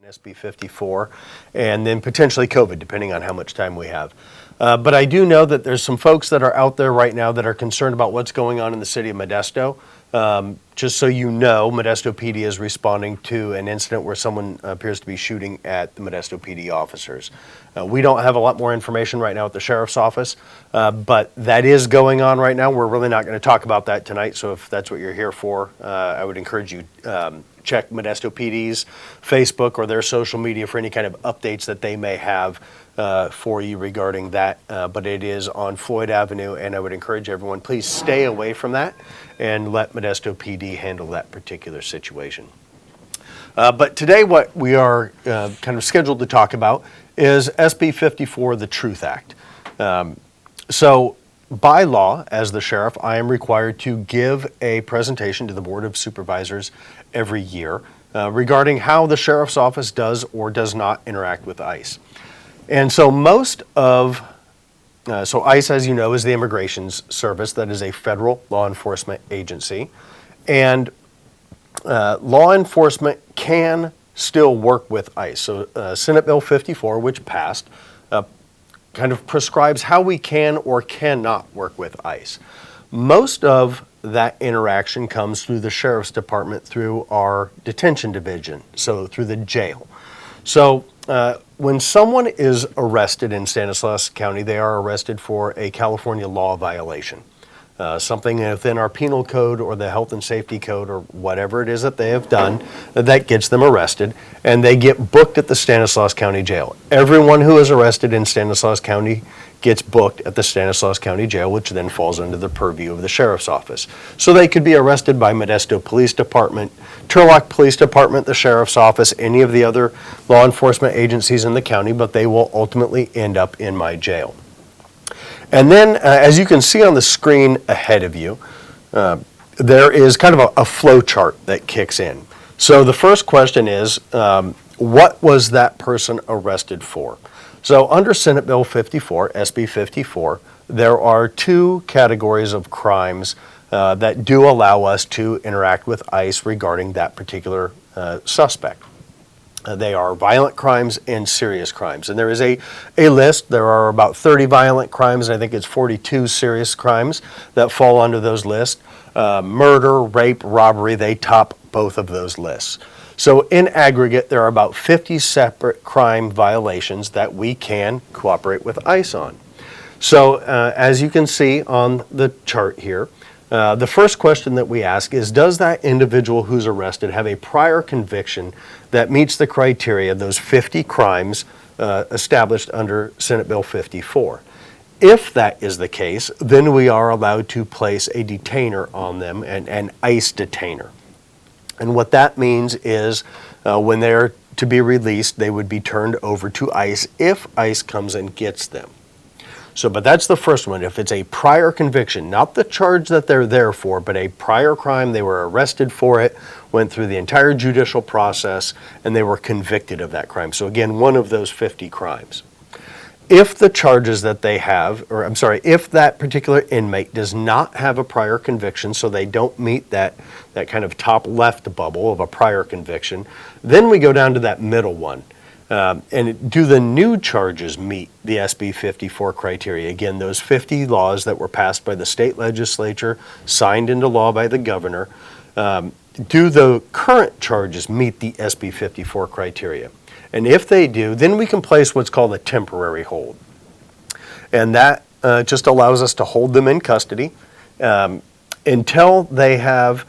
SB 54, and then potentially COVID, depending on how much time we have. But I do know that there's some folks that are out there right now that are concerned about what's going on in the city of Modesto. Just so you know, Modesto PD is responding to an incident where someone appears to be shooting at the Modesto PD officers. We don't have a lot more information right now at the sheriff's office, but that is going on right now. We're really not going to talk about that tonight, so if that's what you're here for, I would encourage you check Modesto PD's Facebook or their social media for any kind of updates that they may have for you regarding that. But it is on Floyd Avenue, and I would encourage everyone, please stay away from that and let Modesto PD handle that particular situation. But today what we are kind of scheduled to talk about is SB 54, the Truth Act. So by law, as the sheriff, I am required to give a presentation to the Board of Supervisors every year regarding how the sheriff's office does or does not interact with ICE. And so so ICE, as you know, is the Immigration Service. That is a federal law enforcement agency. And law enforcement can still work with ICE. So Senate Bill 54, which passed, kind of prescribes how we can or cannot work with ICE. Most of that interaction comes through the Sheriff's Department through our detention division, so through the jail. So when someone is arrested in Stanislaus County, they are arrested for a California law violation. Something within our penal code or the health and safety code or whatever it is that they have done that gets them arrested, and they get booked at the Stanislaus County Jail. Everyone who is arrested in Stanislaus County gets booked at the Stanislaus County Jail, which then falls under the purview of the Sheriff's Office. So they could be arrested by Modesto Police Department, Turlock Police Department, the Sheriff's Office, any of the other law enforcement agencies in the county, but they will ultimately end up in my jail. And then, as you can see on the screen ahead of you, there is kind of a flow chart that kicks in. So the first question is, what was that person arrested for? So under Senate Bill 54, SB 54, there are two categories of crimes that do allow us to interact with ICE regarding that particular suspect. They are violent crimes and serious crimes. And there is a list. There are about 30 violent crimes, and I think it's 42 serious crimes that fall under those lists. Murder, rape, robbery, they top both of those lists. So in aggregate, there are about 50 separate crime violations that we can cooperate with ICE on. So as you can see on the chart here, the first question that we ask is, does that individual who's arrested have a prior conviction that meets the criteria, those 50 crimes established under Senate Bill 54? If that is the case, then we are allowed to place a detainer on them, an ICE detainer. And what that means is when they're to be released, they would be turned over to ICE if ICE comes and gets them. So, but that's the first one. If it's a prior conviction, not the charge that they're there for, but a prior crime, they were arrested for it, went through the entire judicial process, and they were convicted of that crime. So again, one of those 50 crimes. If the charges that they have, if that particular inmate does not have a prior conviction, so they don't meet that kind of top left bubble of a prior conviction, then we go down to that middle one. And do the new charges meet the SB 54 criteria? Again, those 50 laws that were passed by the state legislature, signed into law by the governor, do the current charges meet the SB 54 criteria? And if they do, then we can place what's called a temporary hold. And that just allows us to hold them in custody until they have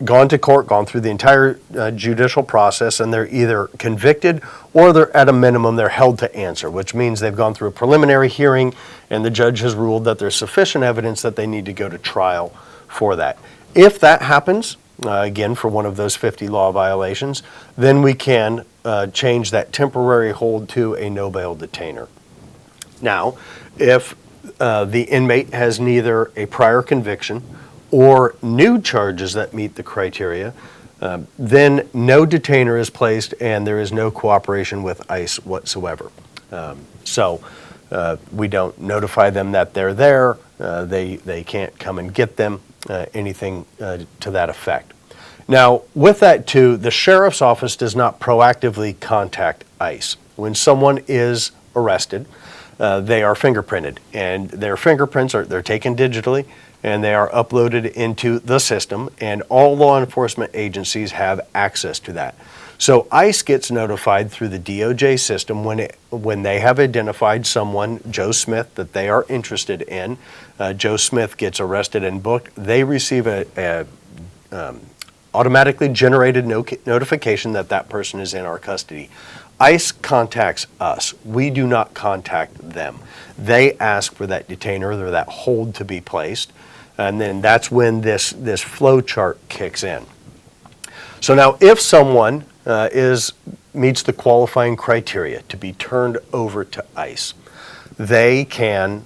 gone to court, gone through the entire judicial process, and they're either convicted or they're at a minimum, they're held to answer, which means they've gone through a preliminary hearing and the judge has ruled that there's sufficient evidence that they need to go to trial for that. If that happens, again, for one of those 50 law violations, then we can change that temporary hold to a no bail detainer. Now, if the inmate has neither a prior conviction or new charges that meet the criteria, then no detainer is placed and there is no cooperation with ICE whatsoever. So we don't notify them that they're there. They can't come and get them, anything to that effect. Now, with that too, the sheriff's office does not proactively contact ICE. When someone is arrested, they are fingerprinted, and their fingerprints they're taken digitally, and they are uploaded into the system, and all law enforcement agencies have access to that. So ICE gets notified through the DOJ system when they have identified someone, Joe Smith, that they are interested in. Joe Smith gets arrested and booked. They receive a automatically generated notification that that person is in our custody. ICE contacts us. We do not contact them. They ask for that detainer or that hold to be placed, and then that's when this flow chart kicks in. So now if someone meets the qualifying criteria to be turned over to ICE, they can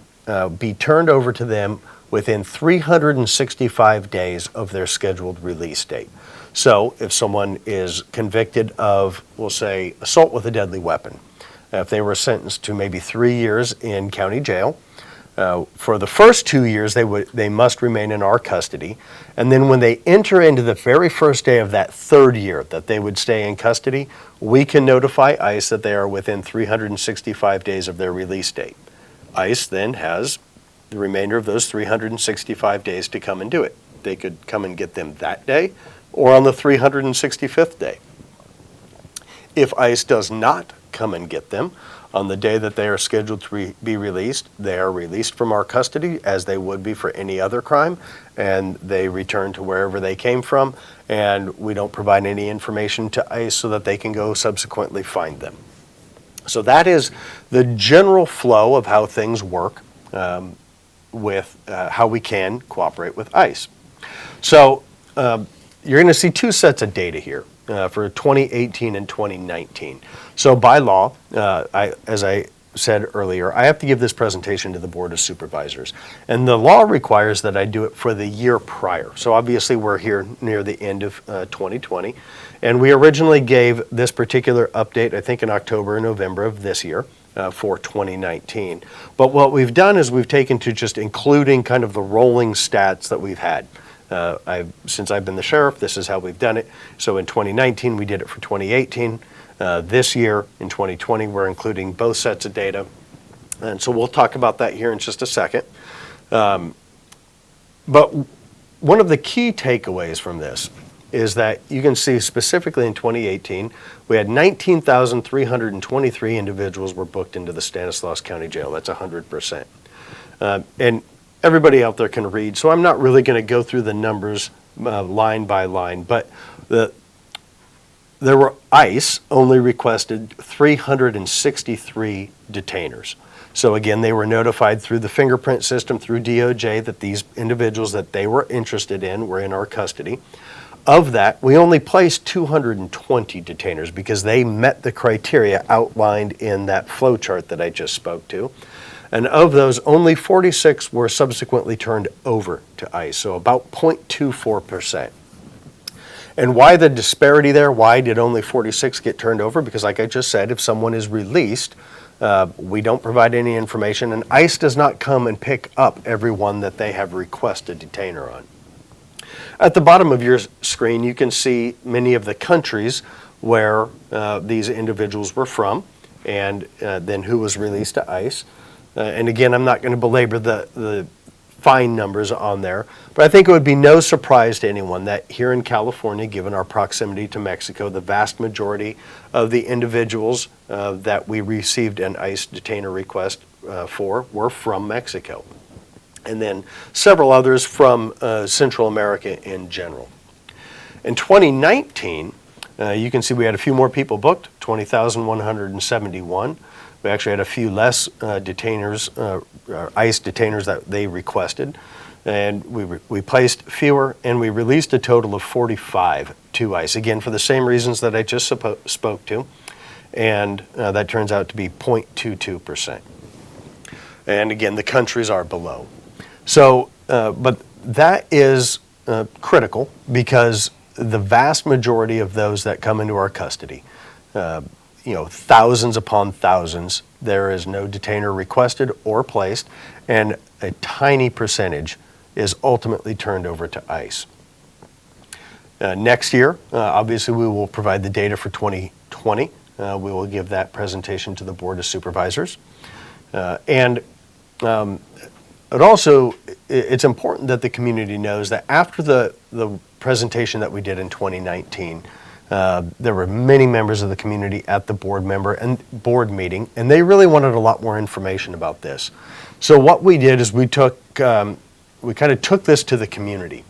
be turned over to them within 365 days of their scheduled release date. So if someone is convicted of, we'll say, assault with a deadly weapon, if they were sentenced to maybe 3 years in county jail, for the first 2 years they must remain in our custody, and then when they enter into the very first day of that third year that they would stay in custody, we can notify ICE that they are within 365 days of their release date. ICE then has the remainder of those 365 days to come and do it. They could come and get them that day or on the 365th day. If ICE does not come and get them on the day that they are scheduled to be released, they are released from our custody as they would be for any other crime, and they return to wherever they came from, and we don't provide any information to ICE so that they can go subsequently find them. So that is the general flow of how things work with how we can cooperate with ICE. So you're going to see two sets of data here for 2018 and 2019. So by law, as I said earlier, I have to give this presentation to the Board of Supervisors. And the law requires that I do it for the year prior. So obviously we're here near the end of 2020. And we originally gave this particular update, I think in October and November of this year. For 2019. But what we've done is we've taken to just including kind of the rolling stats that we've had. Since I've been the sheriff, this is how we've done it. So in 2019, we did it for 2018. This year, in 2020, we're including both sets of data. And so we'll talk about that here in just a second. But one of the key takeaways from this is that you can see specifically in 2018, we had 19,323 individuals were booked into the Stanislaus County Jail. That's 100%. And everybody out there can read, so I'm not really going to go through the numbers line by line, but ICE only requested 363 detainers. So again, they were notified through the fingerprint system, through DOJ, that these individuals that they were interested in were in our custody. Of that, we only placed 220 detainers because they met the criteria outlined in that flow chart that I just spoke to. And of those, only 46 were subsequently turned over to ICE, so about 0.24%. And why the disparity there? Why did only 46 get turned over? Because like I just said, if someone is released, we don't provide any information, and ICE does not come and pick up everyone that they have requested detainer on. At the bottom of your screen, you can see many of the countries where these individuals were from, and then who was released to ICE. And again, I'm not going to belabor the fine numbers on there, but I think it would be no surprise to anyone that here in California, given our proximity to Mexico, the vast majority of the individuals that we received an ICE detainer request for were from Mexico. And then several others from Central America in general. In 2019, you can see we had a few more people booked, 20,171. We actually had a few less detainers, ICE detainers that they requested. And we placed fewer, and we released a total of 45 to ICE, again, for the same reasons that I just spoke to. And that turns out to be 0.22%. And again, the countries are below. So, but that is critical because the vast majority of those that come into our custody, thousands upon thousands, there is no detainer requested or placed, and a tiny percentage is ultimately turned over to ICE. Next year, obviously, we will provide the data for 2020. We will give that presentation to the Board of Supervisors. And it's important that the community knows that after the presentation that we did in 2019, there were many members of the community at the board meeting, and they really wanted a lot more information about this. So what we did is we kind of took this to the community.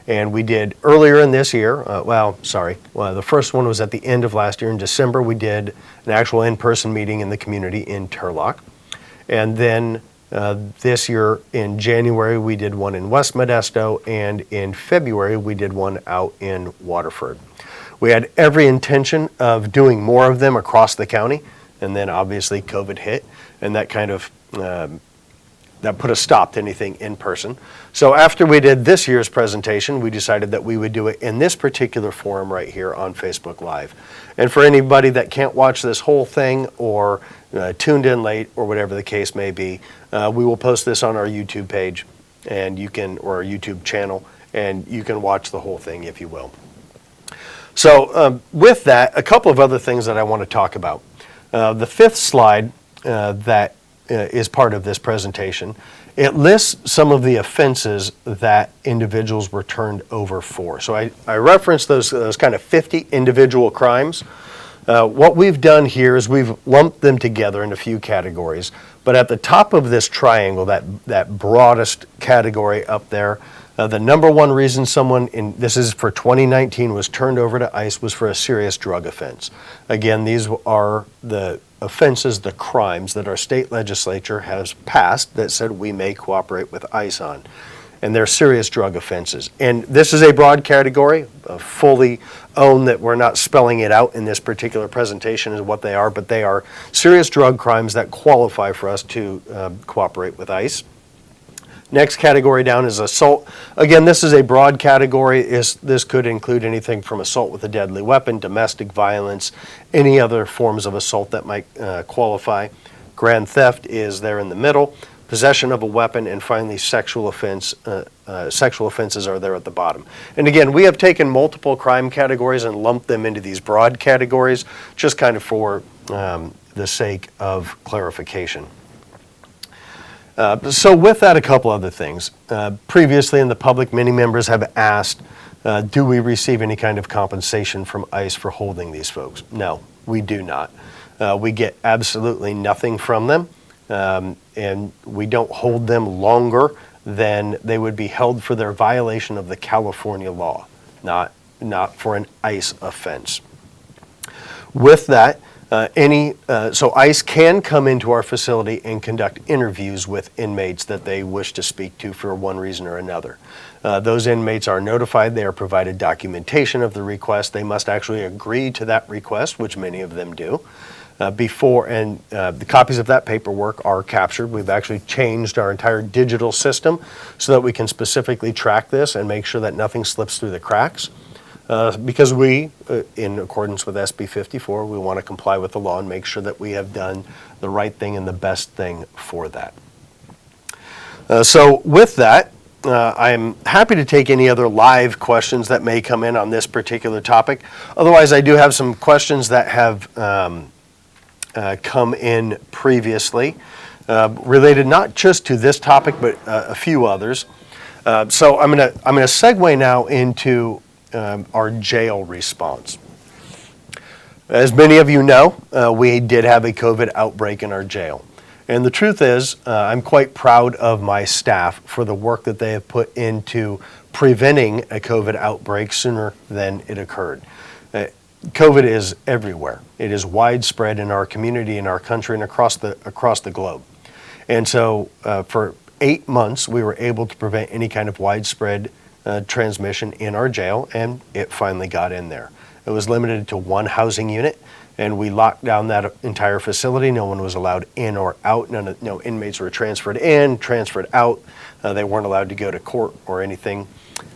And we did earlier in this year, the first one was at the end of last year in December. We did an actual in-person meeting in the community in Turlock. And then this year in January, we did one in West Modesto, and in February, we did one out in Waterford. We had every intention of doing more of them across the county, and then obviously COVID hit, and that kind of that put a stop to anything in person. So after we did this year's presentation, we decided that we would do it in this particular forum right here on Facebook Live. And for anybody that can't watch this whole thing or tuned in late or whatever the case may be, we will post this on our YouTube page and or our YouTube channel, and you can watch the whole thing if you will. So with that, a couple of other things that I want to talk about. The fifth slide that is part of this presentation, it lists some of the offenses that individuals were turned over for. So I referenced those kind of 50 individual crimes. What we've done here is we've lumped them together in a few categories, but at the top of this triangle, that broadest category up there, the number one reason this is for 2019, was turned over to ICE was for a serious drug offense. Again, these are the offenses, the crimes that our state legislature has passed that said we may cooperate with ICE on. And they're serious drug offenses. And this is a broad category, fully own that we're not spelling it out in this particular presentation as what they are, but they are serious drug crimes that qualify for us to cooperate with ICE. Next category down is assault. Again, this is a broad category. This could include anything from assault with a deadly weapon, domestic violence, any other forms of assault that might qualify. Grand theft is there in the middle. Possession of a weapon, and finally sexual offenses are there at the bottom. And again, we have taken multiple crime categories and lumped them into these broad categories, just kind of for the sake of clarification. So with that, a couple other things. Previously in the public, many members have asked, do we receive any kind of compensation from ICE for holding these folks? No, we do not. We get absolutely nothing from them, and we don't hold them longer than they would be held for their violation of the California law, not for an ICE offense. With that, so ICE can come into our facility and conduct interviews with inmates that they wish to speak to for one reason or another. Those inmates are notified, they are provided documentation of the request, they must actually agree to that request, which many of them do. The copies of that paperwork are captured. We've actually changed our entire digital system so that we can specifically track this and make sure that nothing slips through the cracks. Because we, in accordance with SB 54, we want to comply with the law and make sure that we have done the right thing and the best thing for that. So with that, I'm happy to take any other live questions that may come in on this particular topic. Otherwise, I do have some questions that have come in previously, related not just to this topic, but a few others. So I'm gonna segue now into our jail response. As many of you know, we did have a COVID outbreak in our jail. And the truth is, I'm quite proud of my staff for the work that they have put into preventing a COVID outbreak sooner than it occurred. COVID is everywhere. It is widespread in our community, in our country, and across the globe. And so for 8 months, we were able to prevent any kind of widespread transmission in our jail, and it finally got in there. It was limited to one housing unit, and we locked down that entire facility. No one was allowed in or out. No inmates were transferred in, transferred out. They weren't allowed to go to court or anything.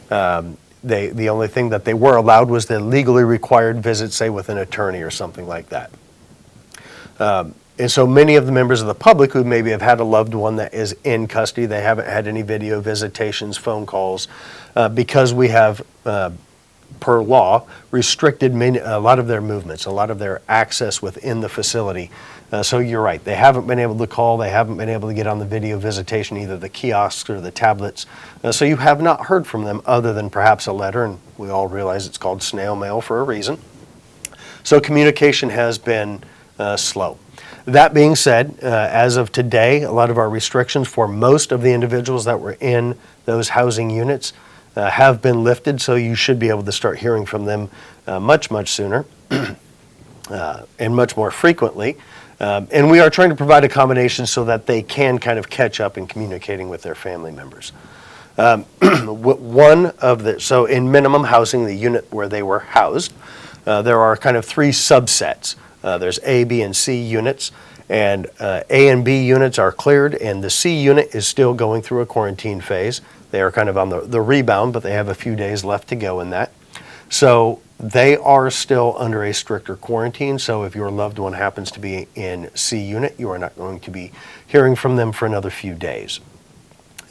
The only thing that they were allowed was the legally required visit, say, with an attorney or something like that. And so many of the members of the public who maybe have had a loved one that is in custody, they haven't had any video visitations, phone calls, because we have per law, restricted a lot of their movements, a lot of their access within the facility. So you're right, they haven't been able to call, they haven't been able to get on the video visitation, either the kiosks or the tablets. So you have not heard from them other than perhaps a letter, and we all realize it's called snail mail for a reason. So communication has been slow. That being said, as of today, a lot of our restrictions for most of the individuals that were in those housing units have been lifted, so you should be able to start hearing from them much, much sooner and much more frequently. And we are trying to provide accommodations so that they can kind of catch up in communicating with their family members. So in minimum housing, the unit where they were housed, there are kind of three subsets. There's A, B, and C units, and A and B units are cleared, and the C unit is still going through a quarantine phase. They are kind of on the rebound, but they have a few days left to go in that. So they are still under a stricter quarantine, so if your loved one happens to be in C unit, you are not going to be hearing from them for another few days.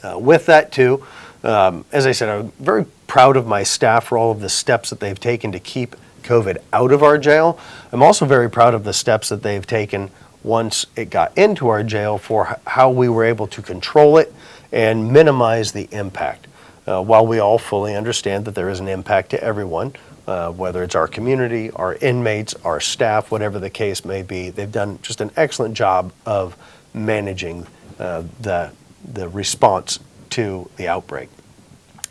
With that too, as I said, I'm very proud of my staff for all of the steps that they've taken to keep COVID out of our jail. I'm also very proud of the steps that they've taken once it got into our jail for how we were able to control it and minimize the impact. While we all fully understand that there is an impact to everyone, whether it's our community, our inmates, our staff, whatever the case may be, they've done just an excellent job of managing the response to the outbreak.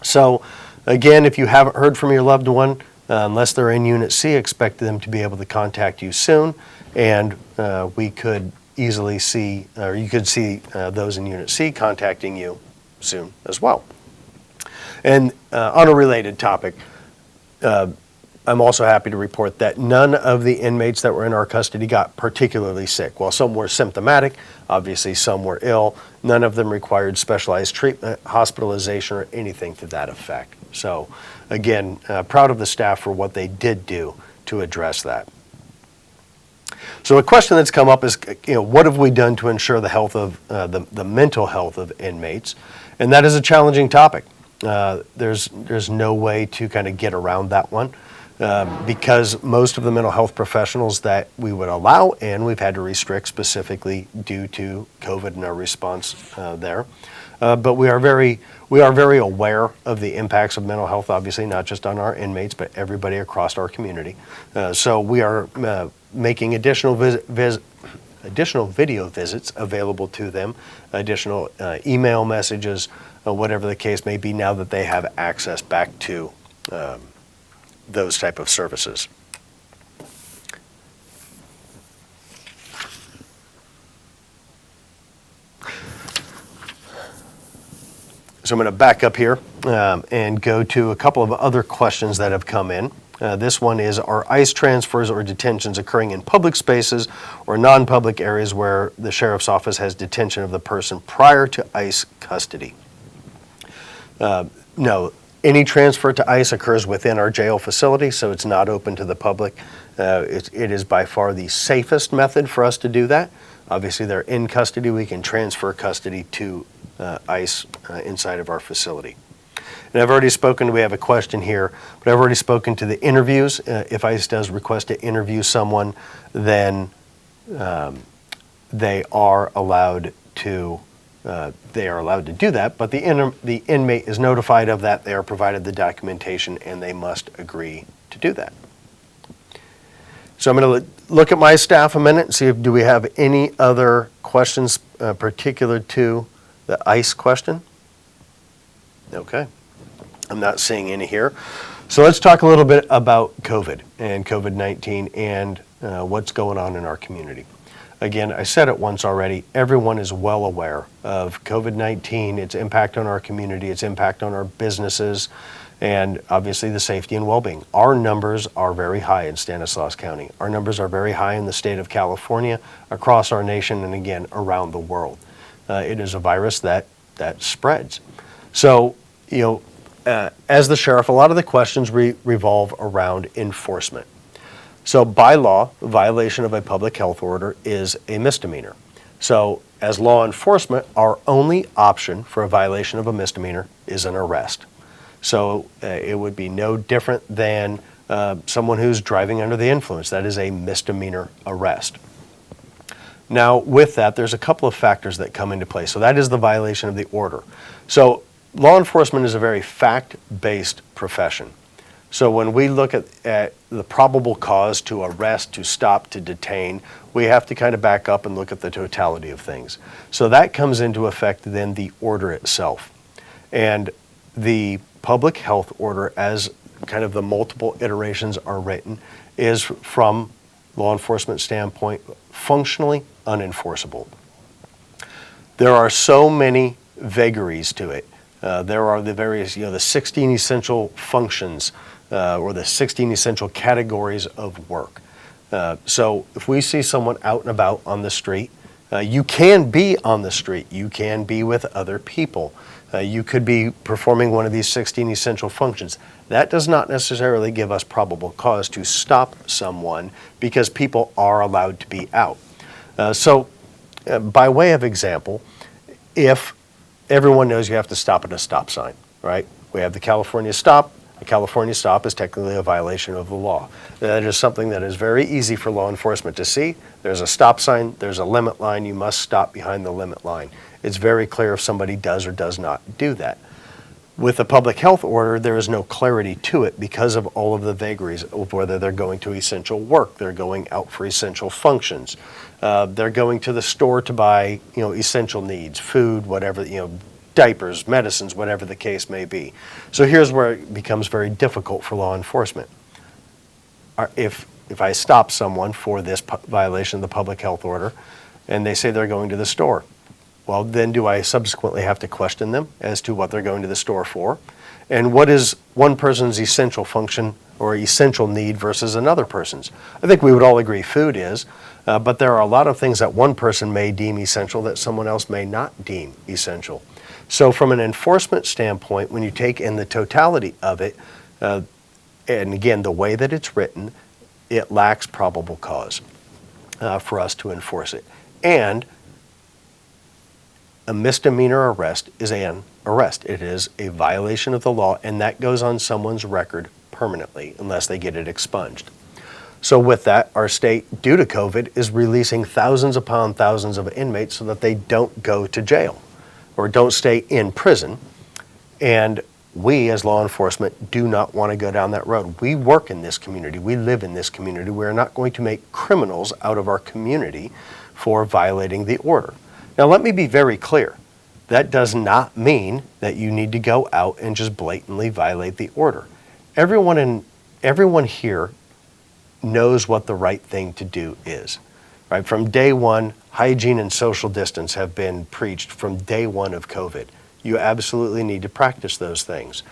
So again, if you haven't heard from your loved one, unless they're in Unit C, expect them to be able to contact you soon, and we could easily see, or you could see those in Unit C contacting you soon as well. And on a related topic, I'm also happy to report that none of the inmates that were in our custody got particularly sick. While some were symptomatic, obviously some were ill, none of them required specialized treatment, hospitalization, or anything to that effect. So again, proud of the staff for what they did do to address that. So a question that's come up is, what have we done to ensure the health of the mental health of inmates? And that is a challenging topic. There's no way to kind of get around that one because most of the mental health professionals that we would allow in, we've had to restrict specifically due to COVID and our response there. But we are very aware of the impacts of mental health, obviously not just on our inmates, but everybody across our community. So we are making additional video visits available to them, additional email messages, whatever the case may be, now that they have access back to those type of services. So I'm going to back up here and go to a couple of other questions that have come in. This one is, are ICE transfers or detentions occurring in public spaces or non-public areas where the sheriff's office has detention of the person prior to ICE custody? No, any transfer to ICE occurs within our jail facility, so it's not open to the public. It is by far the safest method for us to do that. Obviously, they're in custody. We can transfer custody to ICE inside of our facility. And I've already spoken, we have a question here, but I've already spoken to the interviews. If ICE does request to interview someone, then they are allowed to do that, but the inmate is notified of that. They are provided the documentation, and they must agree to do that. So I'm going to look at my staff a minute and see if do we have any other questions particular to the ICE question. Okay, I'm not seeing any here. So let's talk a little bit about COVID and COVID-19 and what's going on in our community. Again, I said it once already, everyone is well aware of COVID-19, its impact on our community, its impact on our businesses, and obviously the safety and well-being. Our numbers are very high in Stanislaus County. Our numbers are very high in the state of California, across our nation, and again, around the world. It is a virus that spreads. So, as the sheriff, a lot of the questions revolve around enforcement. So by law, violation of a public health order is a misdemeanor. So as law enforcement, our only option for a violation of a misdemeanor is an arrest. So it would be no different than someone who's driving under the influence. That is a misdemeanor arrest. Now, with that, there's a couple of factors that come into play. So that is the violation of the order. So law enforcement is a very fact-based profession. So when we look at the probable cause to arrest, to stop, to detain, we have to kind of back up and look at the totality of things. So that comes into effect then the order itself. And the public health order, as kind of the multiple iterations are written, is from law enforcement standpoint functionally unenforceable. There are so many vagaries to it. There are the various, the 16 essential functions or the 16 essential categories of work. So if we see someone out and about on the street, you can be on the street. You can be with other people. You could be performing one of these 16 essential functions. That does not necessarily give us probable cause to stop someone because people are allowed to be out. By way of example, if everyone knows you have to stop at a stop sign, right? We have the California stop. A California stop is technically a violation of the law. That is something that is very easy for law enforcement to see. There's a stop sign, there's a limit line, you must stop behind the limit line. It's very clear if somebody does or does not do that. With the public health order, there is no clarity to it because of all of the vagaries of whether they're going to essential work, they're going out for essential functions, they're going to the store to buy, essential needs, food, whatever, diapers, medicines, whatever the case may be. So here's where it becomes very difficult for law enforcement. If I stop someone for this violation of the public health order and they say they're going to the store, well, then do I subsequently have to question them as to what they're going to the store for? And what is one person's essential function or essential need versus another person's? I think we would all agree food is, but there are a lot of things that one person may deem essential that someone else may not deem essential. So from an enforcement standpoint, when you take in the totality of it, and again, the way that it's written, it lacks probable cause for us to enforce it. And a misdemeanor arrest is an arrest. It is a violation of the law, and that goes on someone's record permanently unless they get it expunged. So with that, our state, due to COVID, is releasing thousands upon thousands of inmates so that they don't go to jail or don't stay in prison. And we, as law enforcement, do not want to go down that road. We work in this community. We live in this community. We are not going to make criminals out of our community for violating the order. Now, let me be very clear. That does not mean that you need to go out and just blatantly violate the order. Everyone here knows what the right thing to do is. Right? From day one, hygiene and social distance have been preached from day one of COVID. You absolutely need to practice those things.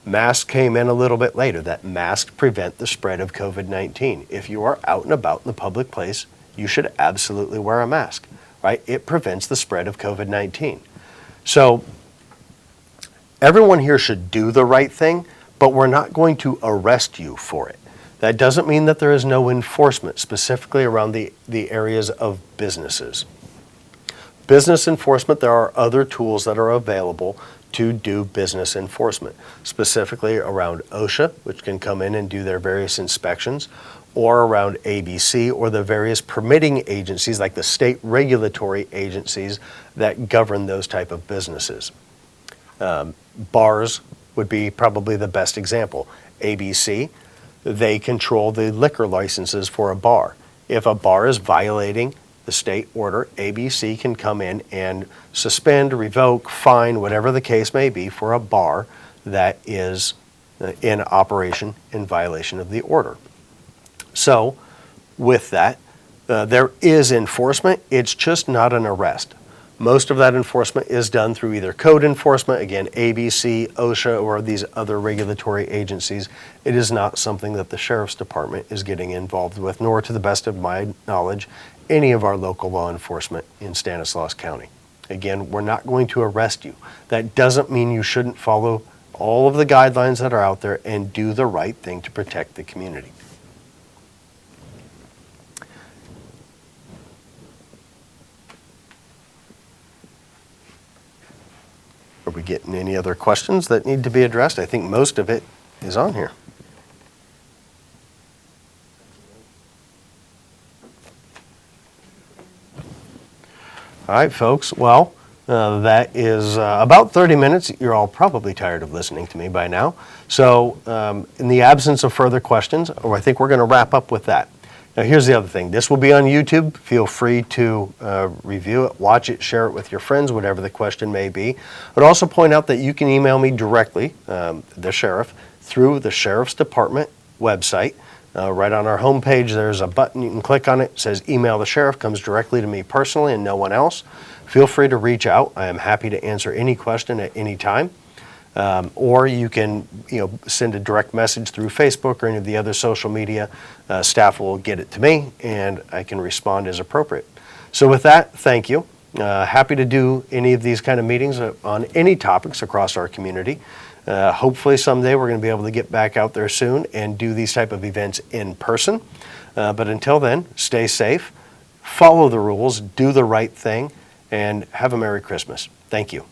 Masks came in a little bit later. That masks prevent the spread of COVID-19. If you are out and about in the public place, you should absolutely wear a mask. Right? It prevents the spread of COVID-19. So everyone here should do the right thing, but we're not going to arrest you for it. That doesn't mean that there is no enforcement, specifically around the areas of businesses. Business enforcement, there are other tools that are available to do business enforcement, specifically around OSHA, which can come in and do their various inspections, or around ABC or the various permitting agencies like the state regulatory agencies that govern those type of businesses. Bars would be probably the best example. ABC, they control the liquor licenses for a bar. If a bar is violating the state order, ABC can come in and suspend, revoke, fine, whatever the case may be for a bar that is in operation in violation of the order. So with that, there is enforcement. It's just not an arrest. Most of that enforcement is done through either code enforcement, again, ABC, OSHA, or these other regulatory agencies. It is not something that the Sheriff's Department is getting involved with, nor, to the best of my knowledge, any of our local law enforcement in Stanislaus County. Again, we're not going to arrest you. That doesn't mean you shouldn't follow all of the guidelines that are out there and do the right thing to protect the community. Are we getting any other questions that need to be addressed. I think most of it is on here. All right, folks. Well, that is about 30 minutes. You're all probably tired of listening to me by now. So in the absence of further questions, I think we're going to wrap up with that. Now, here's the other thing. This will be on YouTube. Feel free to review it, watch it, share it with your friends, whatever the question may be. But also point out that you can email me directly, the sheriff, through the Sheriff's Department website. Right on our homepage, there's a button. You can click on it. It says Email the Sheriff. Comes directly to me personally and no one else. Feel free to reach out. I am happy to answer any question at any time. Or you can send a direct message through Facebook or any of the other social media. Staff will get it to me and I can respond as appropriate. So with that, thank you. Happy to do any of these kind of meetings on any topics across our community. Hopefully someday we're going to be able to get back out there soon and do these type of events in person. But until then, stay safe, follow the rules, do the right thing, and have a Merry Christmas. Thank you.